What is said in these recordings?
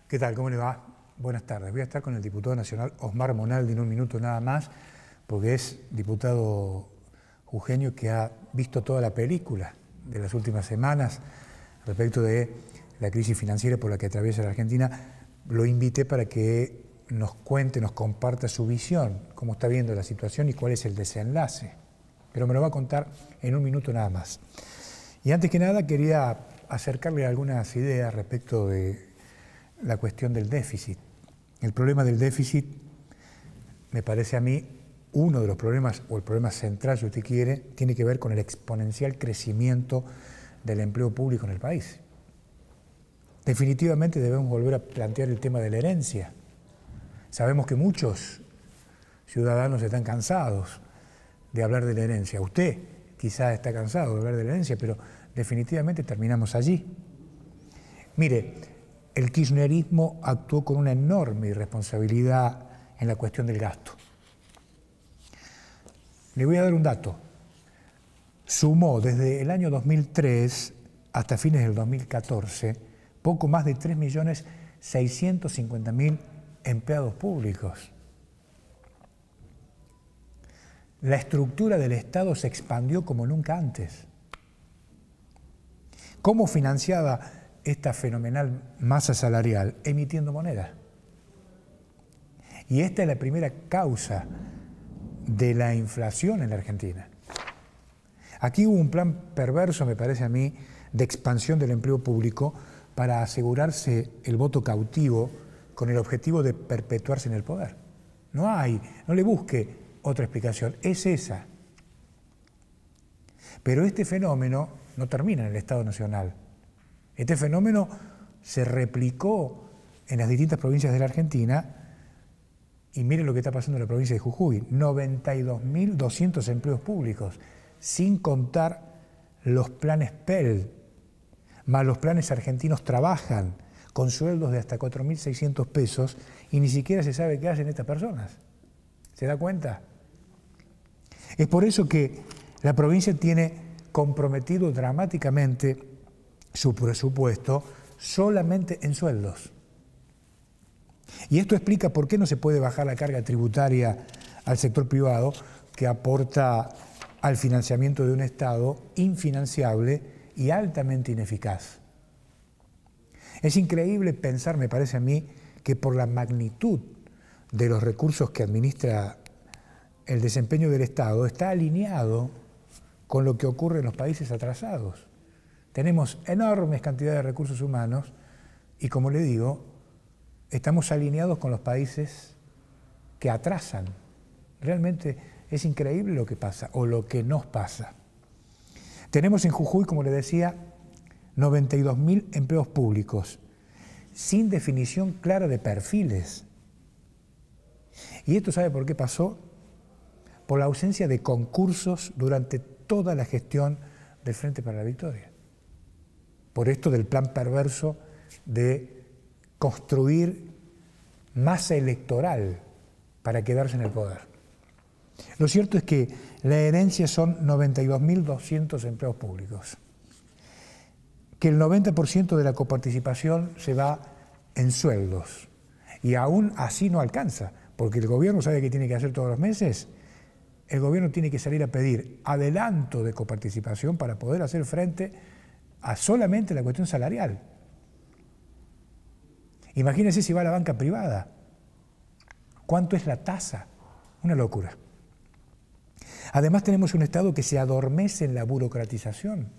¿Qué tal? ¿Cómo le va? Buenas tardes. Voy a estar con el diputado nacional Osmar Monaldi en un minuto nada más, porque es diputado jujeño que ha visto toda la película de las últimas semanas respecto de la crisis financiera por la que atraviesa la Argentina. Lo invité para que nos cuente, nos comparta su visión, cómo está viendo la situación y cuál es el desenlace. Pero me lo va a contar en un minuto nada más. Y antes que nada quería acercarle algunas ideas respecto de la cuestión del déficit. El problema del déficit, me parece a mí, uno de los problemas, o el problema central, si usted quiere, tiene que ver con el exponencial crecimiento del empleo público en el país. Definitivamente debemos volver a plantear el tema de la herencia. Sabemos que muchos ciudadanos están cansados de hablar de la herencia. Usted quizás está cansado de hablar de la herencia, pero definitivamente terminamos allí. Mire, el kirchnerismo actuó con una enorme irresponsabilidad en la cuestión del gasto. Le voy a dar un dato. Sumó desde el año 2003 hasta fines del 2014 poco más de 3.650.000 empleados públicos. La estructura del Estado se expandió como nunca antes. ¿Cómo financiaba esta fenomenal masa salarial? Emitiendo moneda. Y esta es la primera causa de la inflación en la Argentina. Aquí hubo un plan perverso, me parece a mí, de expansión del empleo público para asegurarse el voto cautivo con el objetivo de perpetuarse en el poder. No le busque otra explicación, es esa. Pero este fenómeno no termina en el Estado Nacional. Este fenómeno se replicó en las distintas provincias de la Argentina y miren lo que está pasando en la provincia de Jujuy. 92.200 empleos públicos, sin contar los planes PEL, más los planes argentinos trabajan con sueldos de hasta 4.600 pesos y ni siquiera se sabe qué hacen estas personas. ¿Se da cuenta? Es por eso que la provincia tiene comprometido dramáticamente su presupuesto solamente en sueldos. Y esto explica por qué no se puede bajar la carga tributaria al sector privado que aporta al financiamiento de un Estado infinanciable y altamente ineficaz. Es increíble pensar, me parece a mí, que por la magnitud de los recursos que administra el desempeño del Estado está alineado con lo que ocurre en los países atrasados. Tenemos enormes cantidades de recursos humanos y, como le digo, estamos alineados con los países que atrasan. Realmente es increíble lo que pasa o lo que nos pasa. Tenemos en Jujuy, como le decía, 92.000 empleos públicos, sin definición clara de perfiles. ¿Y esto sabe por qué pasó? Por la ausencia de concursos durante toda la gestión del Frente para la Victoria. Por esto del plan perverso de construir masa electoral para quedarse en el poder. Lo cierto es que la herencia son 92.200 empleos públicos, que el 90% de la coparticipación se va en sueldos y aún así no alcanza, porque el gobierno sabe qué tiene que hacer todos los meses. El gobierno tiene que salir a pedir adelanto de coparticipación para poder hacer frente a solamente la cuestión salarial. Imagínense si va a la banca privada. ¿Cuánto es la tasa? Una locura. Además tenemos un Estado que se adormece en la burocratización.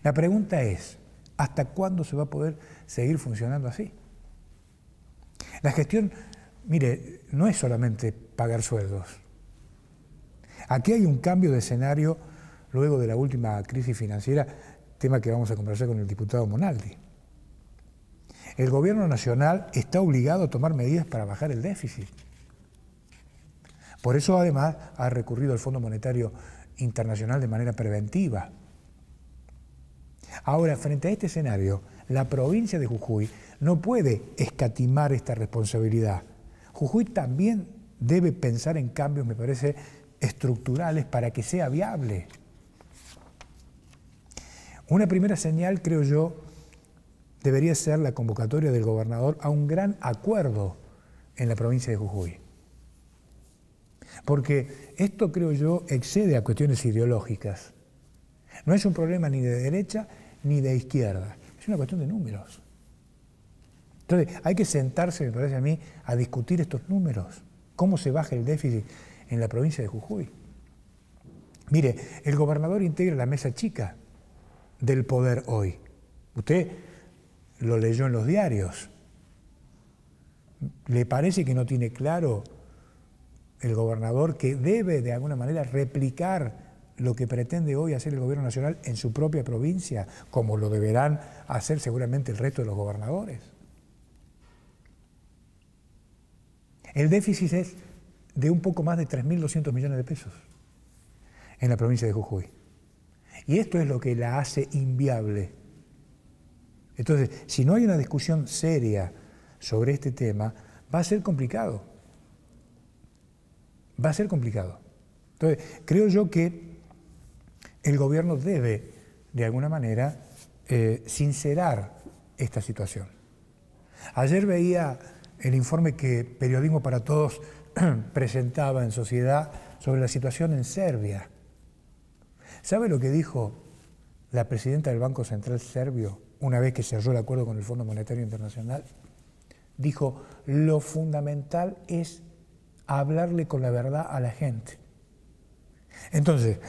La pregunta es, ¿hasta cuándo se va a poder seguir funcionando así? La gestión, mire, no es solamente pagar sueldos. Aquí hay un cambio de escenario luego de la última crisis financiera, tema que vamos a conversar con el diputado Monaldi. El gobierno nacional está obligado a tomar medidas para bajar el déficit. Por eso, además, ha recurrido al Fondo Monetario Internacional de manera preventiva. Ahora, frente a este escenario, la provincia de Jujuy no puede escatimar esta responsabilidad. Jujuy también debe pensar en cambios, me parece, estructurales para que sea viable. Una primera señal, creo yo, debería ser la convocatoria del gobernador a un gran acuerdo en la provincia de Jujuy. Porque esto, creo yo, excede a cuestiones ideológicas. No es un problema ni de derecha ni de izquierda, es una cuestión de números. Entonces, hay que sentarse, me parece a mí, a discutir estos números. ¿Cómo se baja el déficit en la provincia de Jujuy? Mire, el gobernador integra la mesa chica del poder hoy. Usted lo leyó en los diarios. ¿Le parece que no tiene claro el gobernador que debe de alguna manera replicar lo que pretende hoy hacer el gobierno nacional en su propia provincia, como lo deberán hacer seguramente el resto de los gobernadores? El déficit es de un poco más de 3.200 millones de pesos en la provincia de Jujuy. Y esto es lo que la hace inviable. Entonces, si no hay una discusión seria sobre este tema, va a ser complicado. Va a ser complicado. Entonces, creo yo que el gobierno debe, de alguna manera, sincerar esta situación. Ayer veía el informe que Periodismo para Todos presentaba en Sociedad sobre la situación en Serbia. ¿Sabe lo que dijo la presidenta del Banco Central serbio una vez que cerró el acuerdo con el Fondo Monetario Internacional? Dijo, lo fundamental es hablarle con la verdad a la gente. Entonces,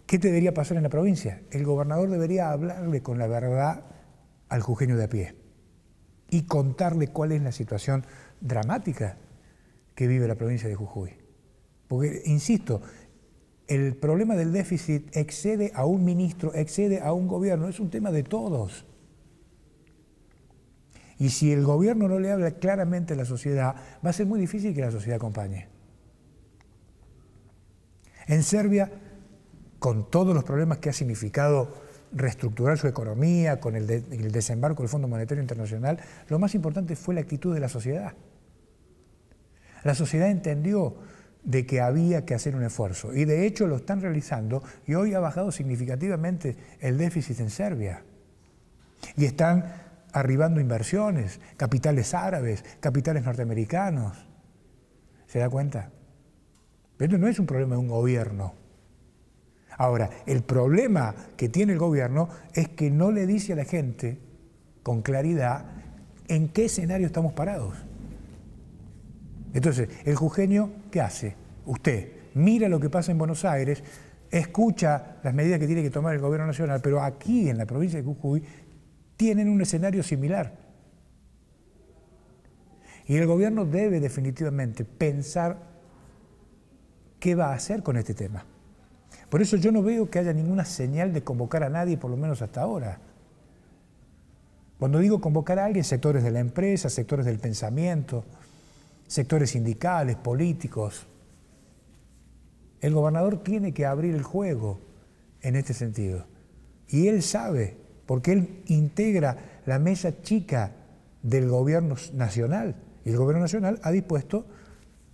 ¿qué debería pasar en la provincia? El gobernador debería hablarle con la verdad al jujeño de a pie y contarle cuál es la situación dramática que vive la provincia de Jujuy. Porque, insisto, el problema del déficit excede a un ministro, excede a un gobierno, es un tema de todos. Y si el gobierno no le habla claramente a la sociedad, va a ser muy difícil que la sociedad acompañe. En Serbia, con todos los problemas que ha significado reestructurar su economía, con el desembarco del Fondo Monetario Internacional, lo más importante fue la actitud de la sociedad. La sociedad entendió de que había que hacer un esfuerzo y de hecho lo están realizando y hoy ha bajado significativamente el déficit en Serbia. Y están arribando inversiones, capitales árabes, capitales norteamericanos. ¿Se da cuenta? Pero esto no es un problema de un gobierno. Ahora, el problema que tiene el gobierno es que no le dice a la gente con claridad en qué escenario estamos parados. Entonces, el jujeño, ¿qué hace? Usted mira lo que pasa en Buenos Aires, escucha las medidas que tiene que tomar el gobierno nacional, pero aquí en la provincia de Jujuy tienen un escenario similar. Y el gobierno debe definitivamente pensar qué va a hacer con este tema. Por eso yo no veo que haya ninguna señal de convocar a nadie, por lo menos hasta ahora. Cuando digo convocar a alguien, sectores de la empresa, sectores del pensamiento, sectores sindicales, políticos. El gobernador tiene que abrir el juego en este sentido. Y él sabe, porque él integra la mesa chica del gobierno nacional. Y el gobierno nacional ha dispuesto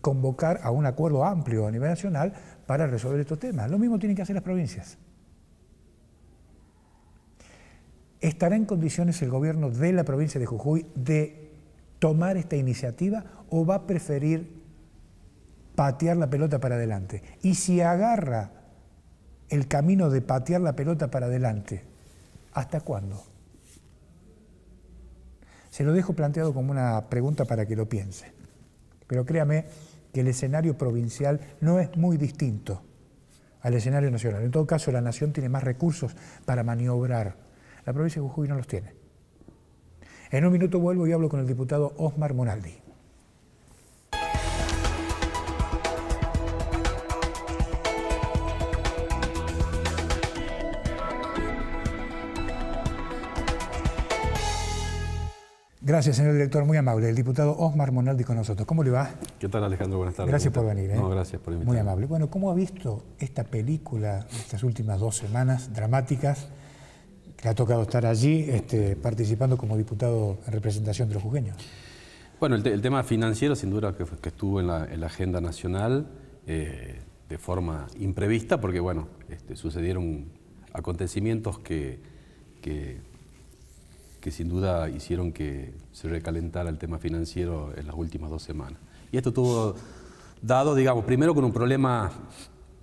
convocar a un acuerdo amplio a nivel nacional para resolver estos temas. Lo mismo tienen que hacer las provincias. ¿Estará en condiciones el gobierno de la provincia de Jujuy de tomar esta iniciativa o va a preferir patear la pelota para adelante? Y si agarra el camino de patear la pelota para adelante, ¿hasta cuándo? Se lo dejo planteado como una pregunta para que lo piense. Pero créame que el escenario provincial no es muy distinto al escenario nacional. En todo caso, la nación tiene más recursos para maniobrar. La provincia de Jujuy no los tiene. En un minuto vuelvo y hablo con el diputado Osmar Monaldi. Gracias, señor director, muy amable. El diputado Osmar Monaldi con nosotros. ¿Cómo le va? ¿Qué tal, Alejandro? Buenas tardes. Gracias por venir. No, gracias por invitarme. Muy amable. Bueno, ¿cómo ha visto esta película, estas últimas 2 semanas dramáticas, que le ha tocado estar allí participando como diputado en representación de los jujeños? Bueno, el tema financiero sin duda que estuvo en la agenda nacional de forma imprevista, porque bueno, sucedieron acontecimientos que que sin duda hicieron que se recalentara el tema financiero en las últimas 2 semanas. Y esto tuvo dado, digamos, primero con un problema.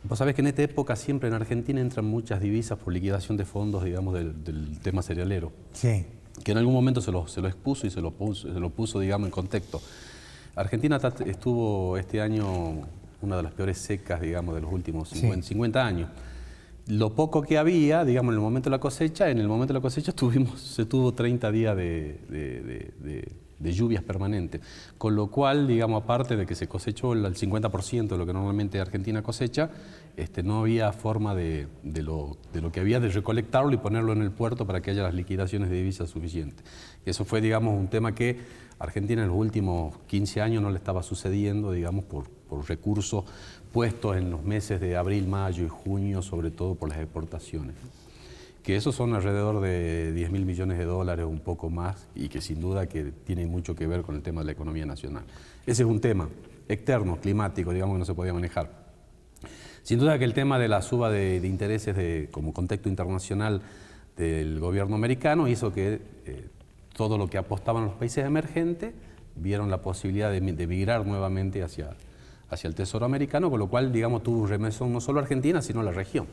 Vos sabés que en esta época siempre en Argentina entran muchas divisas por liquidación de fondos, digamos, del tema cerealero. Sí. Que en algún momento se lo expuso y se lo puso, digamos, en contexto. Argentina estuvo este año una de las peores secas, digamos, de los últimos 50 años. Lo poco que había, digamos, en el momento de la cosecha, se tuvo 30 días de lluvias permanentes, con lo cual, digamos, aparte de que se cosechó el 50% de lo que normalmente Argentina cosecha, no había forma de lo que había de recolectarlo y ponerlo en el puerto para que haya las liquidaciones de divisas suficientes. Eso fue, digamos, un tema que Argentina en los últimos 15 años no le estaba sucediendo, digamos, por recursos puestos en los meses de abril, mayo y junio, sobre todo por las exportaciones, que esos son alrededor de 10.000 millones de dólares, un poco más, y que sin duda que tienen mucho que ver con el tema de la economía nacional. Ese es un tema externo, climático, digamos, que no se podía manejar. Sin duda que el tema de la suba de intereses como contexto internacional del gobierno americano hizo que todo lo que apostaban los países emergentes vieron la posibilidad de migrar nuevamente hacia el Tesoro americano, con lo cual, digamos, tuvo un remesón no solo a Argentina, sino a la región.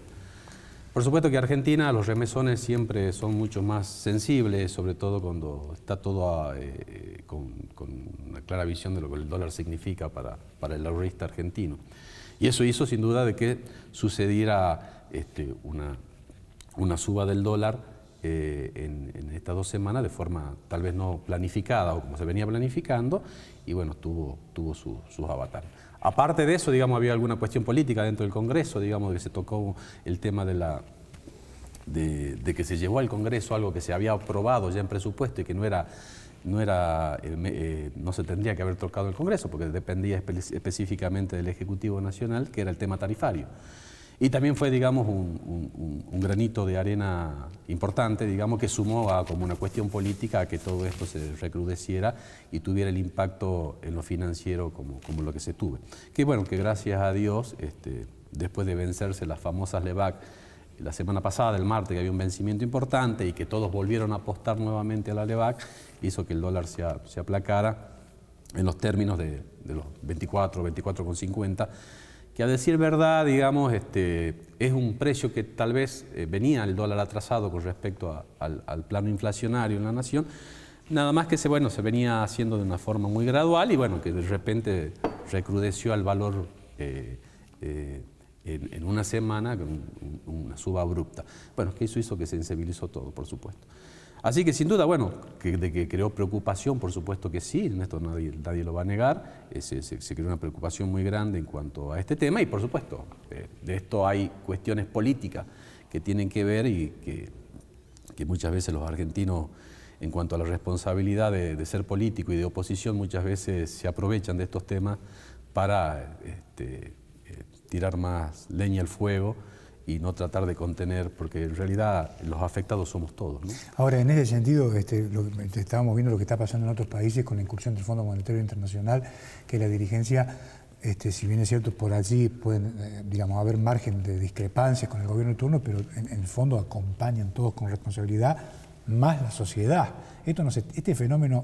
Por supuesto que Argentina, los remesones siempre son mucho más sensibles, sobre todo cuando está todo con una clara visión de lo que el dólar significa para el ahorrista argentino. Y eso hizo sin duda de que sucediera una suba del dólar en estas 2 semanas de forma tal vez no planificada o como se venía planificando, y bueno, tuvo sus avatares. Aparte de eso, digamos, había alguna cuestión política dentro del Congreso, digamos, que se tocó el tema de que se llevó al Congreso algo que se había aprobado ya en presupuesto y que no se tendría que haber tocado el Congreso porque dependía específicamente del Ejecutivo Nacional, que era el tema tarifario. Y también fue, digamos, un granito de arena importante, digamos, que sumó como una cuestión política a que todo esto se recrudeciera y tuviera el impacto en lo financiero como lo que se tuvo. Que bueno, que gracias a Dios, después de vencerse las famosas LEBAC, la semana pasada, el martes, que había un vencimiento importante y que todos volvieron a apostar nuevamente a la LEBAC, hizo que el dólar se aplacara en los términos de los 24,50, que a decir verdad, digamos, es un precio que tal vez venía el dólar atrasado con respecto al plano inflacionario en la nación, nada más que se venía haciendo de una forma muy gradual y bueno, que de repente recrudeció al valor en una semana con una suba abrupta. Bueno, que eso hizo que se sensibilizó todo, por supuesto. Así que sin duda, bueno, de que creó preocupación, por supuesto que sí, en esto nadie lo va a negar, se creó una preocupación muy grande en cuanto a este tema y por supuesto, de esto hay cuestiones políticas que tienen que ver y que muchas veces los argentinos, en cuanto a la responsabilidad de ser político y de oposición, muchas veces se aprovechan de estos temas para tirar más leña al fuego y no tratar de contener, porque en realidad los afectados somos todos, ¿no? Ahora, en ese sentido, estábamos viendo lo que está pasando en otros países con la incursión del Fondo Monetario Internacional, que la dirigencia, si bien es cierto, por allí pueden, digamos, haber margen de discrepancias con el gobierno de turno, pero en el fondo acompañan todos con responsabilidad, más la sociedad. Este fenómeno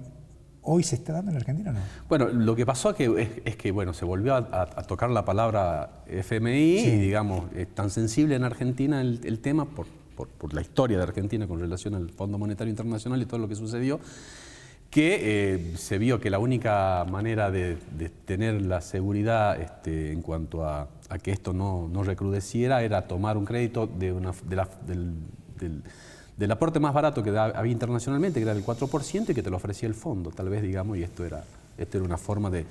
¿hoy se está dando en la Argentina o no? Bueno, lo que pasó es que bueno, se volvió a tocar la palabra FMI, sí. Y digamos, es tan sensible en Argentina el tema por la historia de Argentina con relación al Fondo Monetario Internacional y todo lo que sucedió, que se vio que la única manera de tener la seguridad en cuanto a que esto no recrudeciera era tomar un crédito del aporte más barato que había internacionalmente, que era el 4%, y que te lo ofrecía el fondo, tal vez, digamos, y esto era una forma de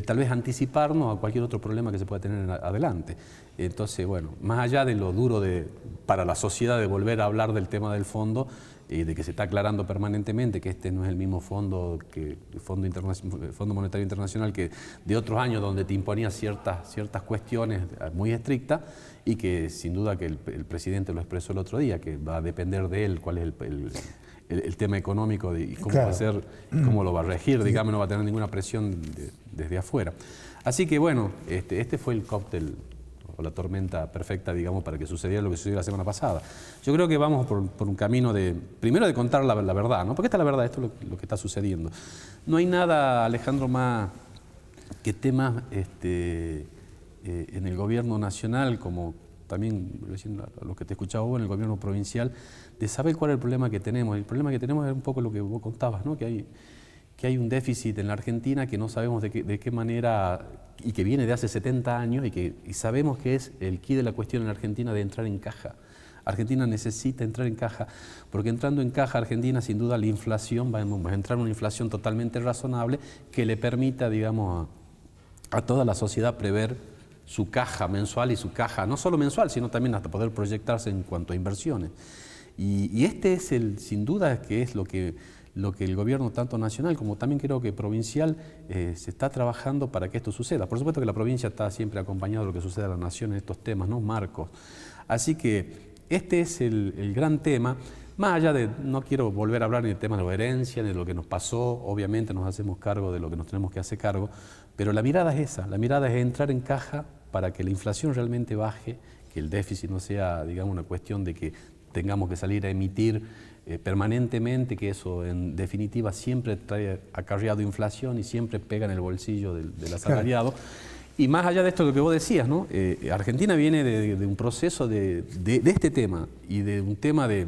tal vez anticiparnos a cualquier otro problema que se pueda tener adelante. Entonces, bueno, más allá de lo duro para la sociedad de volver a hablar del tema del fondo, de que se está aclarando permanentemente que este no es el mismo fondo que el Fondo Monetario Internacional que de otros años donde te imponía ciertas cuestiones muy estrictas y que sin duda que el presidente lo expresó el otro día, que va a depender de él cuál es el tema económico y cómo va a ser, cómo lo va a regir, digamos, no va a tener ninguna presión desde afuera. Así que bueno, este fue el cóctel o la tormenta perfecta, digamos, para que sucediera lo que sucedió la semana pasada. Yo creo que vamos por un camino de, primero de contar la verdad, ¿no? Porque esta es la verdad, esto es lo que está sucediendo. No hay nada, Alejandro, más que temas en el gobierno nacional, como también recién lo que te escuchaba vos en el gobierno provincial, de saber cuál es el problema que tenemos. El problema que tenemos es un poco lo que vos contabas, ¿no? Que hay un déficit en la Argentina que no sabemos de qué manera, y que viene de hace 70 años, y sabemos que es el quid de la cuestión en la Argentina de entrar en caja. Argentina necesita entrar en caja, porque entrando en caja Argentina, sin duda, la inflación, vamos a entrar en una inflación totalmente razonable que le permita, digamos, a toda la sociedad prever su caja mensual y su caja, no solo mensual, sino también hasta poder proyectarse en cuanto a inversiones. Y este es, sin duda, que es lo que el gobierno, tanto nacional como también creo que provincial, se está trabajando para que esto suceda. Por supuesto que la provincia está siempre acompañada de lo que sucede a la nación en estos temas, ¿no? Marcos. Así que este es el gran tema. Más allá de, no quiero volver a hablar ni del tema de la herencia, ni de lo que nos pasó, obviamente nos hacemos cargo de lo que nos tenemos que hacer cargo, pero la mirada es esa, la mirada es entrar en caja para que la inflación realmente baje, que el déficit no sea, digamos, una cuestión de que tengamos que salir a emitir permanentemente, que eso en definitiva siempre trae acarreado inflación y siempre pega en el bolsillo del asalariado. Claro. Y más allá de esto, lo que vos decías, ¿no? Argentina viene de un proceso de este tema y de un tema de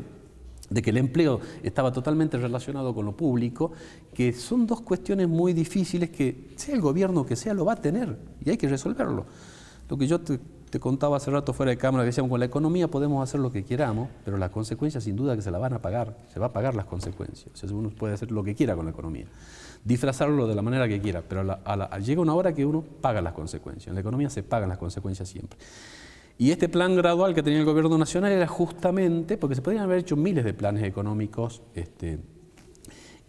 que el empleo estaba totalmente relacionado con lo público, que son dos cuestiones muy difíciles que, sea el gobierno que sea, lo va a tener y hay que resolverlo. Lo que yo te contaba hace rato fuera de cámara, que decíamos, con la economía podemos hacer lo que queramos, pero las consecuencias sin duda que se las van a pagar, se va a pagar las consecuencias. O sea, uno puede hacer lo que quiera con la economía, disfrazarlo de la manera que quiera, pero llega una hora que uno paga las consecuencias. En la economía se pagan las consecuencias siempre. Y este plan gradual que tenía el gobierno nacional era justamente, porque se podrían haber hecho miles de planes económicos,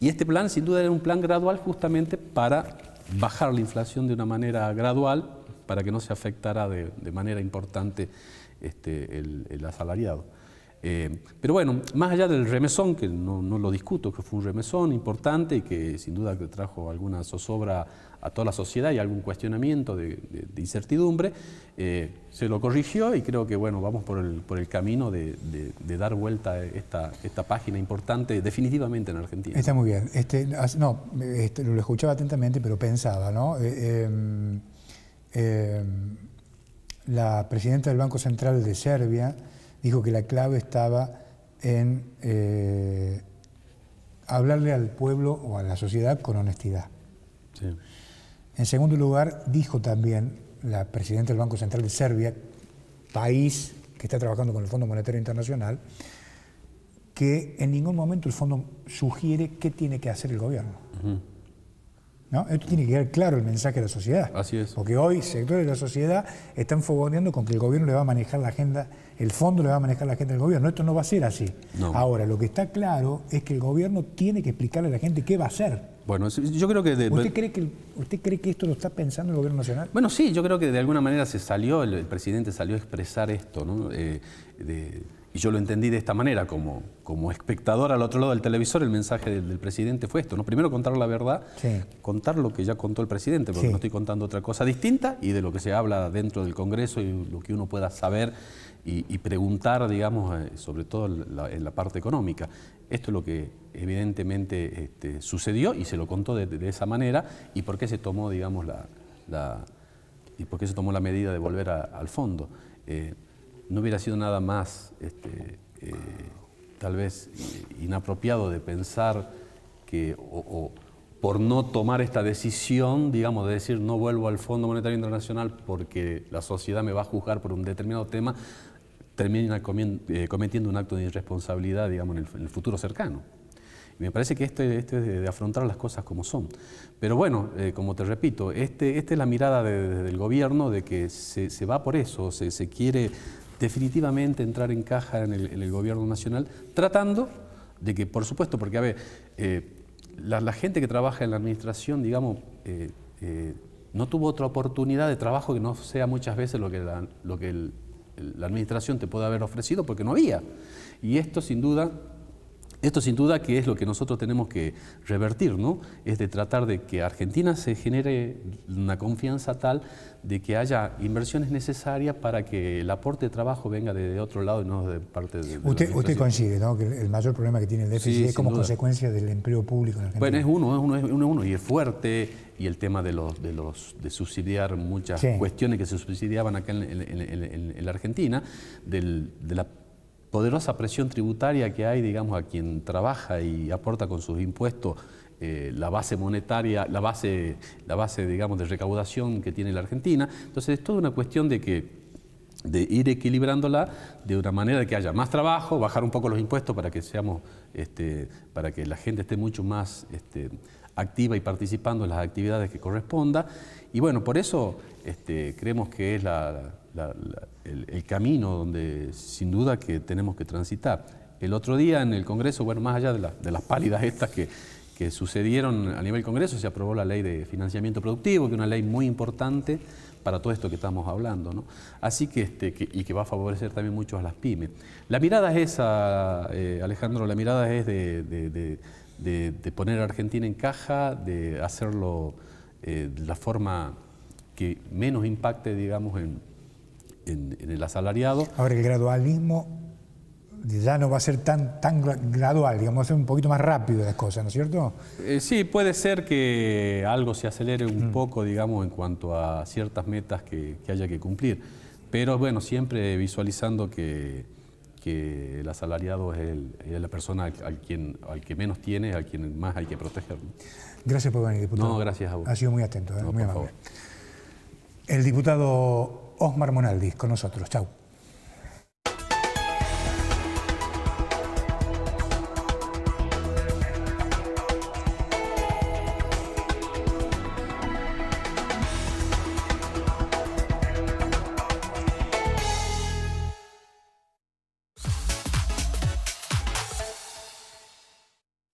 y este plan sin duda era un plan gradual justamente para bajar la inflación de una manera gradual, para que no se afectara de manera importante el asalariado. Pero bueno, más allá del remesón, que no lo discuto, que fue un remesón importante y que sin duda que trajo alguna zozobra a toda la sociedad y algún cuestionamiento de incertidumbre, se lo corrigió y creo que bueno, vamos por el camino de dar vuelta a esta página importante definitivamente en Argentina. Está muy bien. Lo escuchaba atentamente, pero pensaba, ¿no? La presidenta del Banco Central de Serbia dijo que la clave estaba en hablarle al pueblo o a la sociedad con honestidad. Sí. En segundo lugar, dijo también la presidenta del Banco Central de Serbia, país que está trabajando con el Fondo Monetario Internacional, que en ningún momento el fondo sugiere qué tiene que hacer el gobierno. ¿No? Esto tiene que quedar claro el mensaje a la sociedad. Así es. Porque hoy sectores de la sociedad están fogoneando con que el gobierno le va a manejar la agenda, el fondo le va a manejar la agenda del gobierno. Esto no va a ser así. No. Ahora, lo que está claro es que el gobierno tiene que explicarle a la gente qué va a hacer. Bueno, yo creo que... ¿Usted cree que esto lo está pensando el gobierno nacional? Bueno, sí, yo creo que de alguna manera el presidente salió a expresar esto, ¿no? Y yo lo entendí de esta manera, como espectador al otro lado del televisor, el mensaje del presidente fue esto, ¿no? Primero contar la verdad, sí, contar lo que ya contó el presidente, porque sí, no estoy contando otra cosa distinta, y de lo que se habla dentro del Congreso y lo que uno pueda saber y preguntar, digamos, sobre todo en la parte económica. Esto es lo que evidentemente sucedió y se lo contó de esa manera, y por qué se tomó, digamos, y por qué se tomó la medida de volver al fondo. No hubiera sido nada más, tal vez, inapropiado de pensar que, o por no tomar esta decisión, digamos, de decir no vuelvo al Fondo Monetario Internacional porque la sociedad me va a juzgar por un determinado tema, termina cometiendo un acto de irresponsabilidad, digamos, en el futuro cercano. Y me parece que esto es de afrontar las cosas como son. Pero bueno, como te repito, esta es la mirada del gobierno, de que se va por eso, se quiere definitivamente entrar en caja en el gobierno nacional, tratando de que, por supuesto, porque a ver, la gente que trabaja en la administración, digamos, no tuvo otra oportunidad de trabajo que no sea muchas veces lo que la administración te puede haber ofrecido, porque no había. Y esto sin duda Esto sin duda que es lo que nosotros tenemos que revertir, ¿no? Es de tratar de que Argentina se genere una confianza tal de que haya inversiones necesarias para que el aporte de trabajo venga de otro lado y no de parte de Usted coincide, ¿no?, que el mayor problema que tiene el déficit es como consecuencia del empleo público en Argentina. Bueno, es uno y es fuerte, y el tema de subsidiar muchas cuestiones que se subsidiaban acá en la Argentina, de la poderosa presión tributaria que hay, digamos, a quien trabaja y aporta con sus impuestos la base monetaria, la base, digamos, de recaudación que tiene la Argentina. Entonces es toda una cuestión de ir equilibrándola de una manera de que haya más trabajo, bajar un poco los impuestos para que seamos, para que la gente esté mucho más activa y participando en las actividades que corresponda. Y bueno, por eso creemos que es el camino donde sin duda que tenemos que transitar. El otro día en el Congreso, bueno, más allá de las pálidas estas que sucedieron a nivel Congreso, se aprobó la ley de financiamiento productivo, que es una ley muy importante para todo esto que estamos hablando, ¿no? Así y que va a favorecer también mucho a las pymes. La mirada es esa, Alejandro, la mirada es de poner a Argentina en caja, de hacerlo de la forma que menos impacte, digamos, en el asalariado. Ahora, el gradualismo ya no va a ser tan gradual, digamos, va a ser un poquito más rápido las cosas, ¿no es cierto? Sí, puede ser que algo se acelere un poco, digamos, en cuanto a ciertas metas que haya que cumplir. Pero bueno, siempre visualizando que el asalariado es la persona al que menos tiene, al quien más hay que proteger. Gracias por venir, diputado. No, gracias a vos. Ha sido muy atento, no, muy amable. El diputado Osmar Monaldi con nosotros. Chau.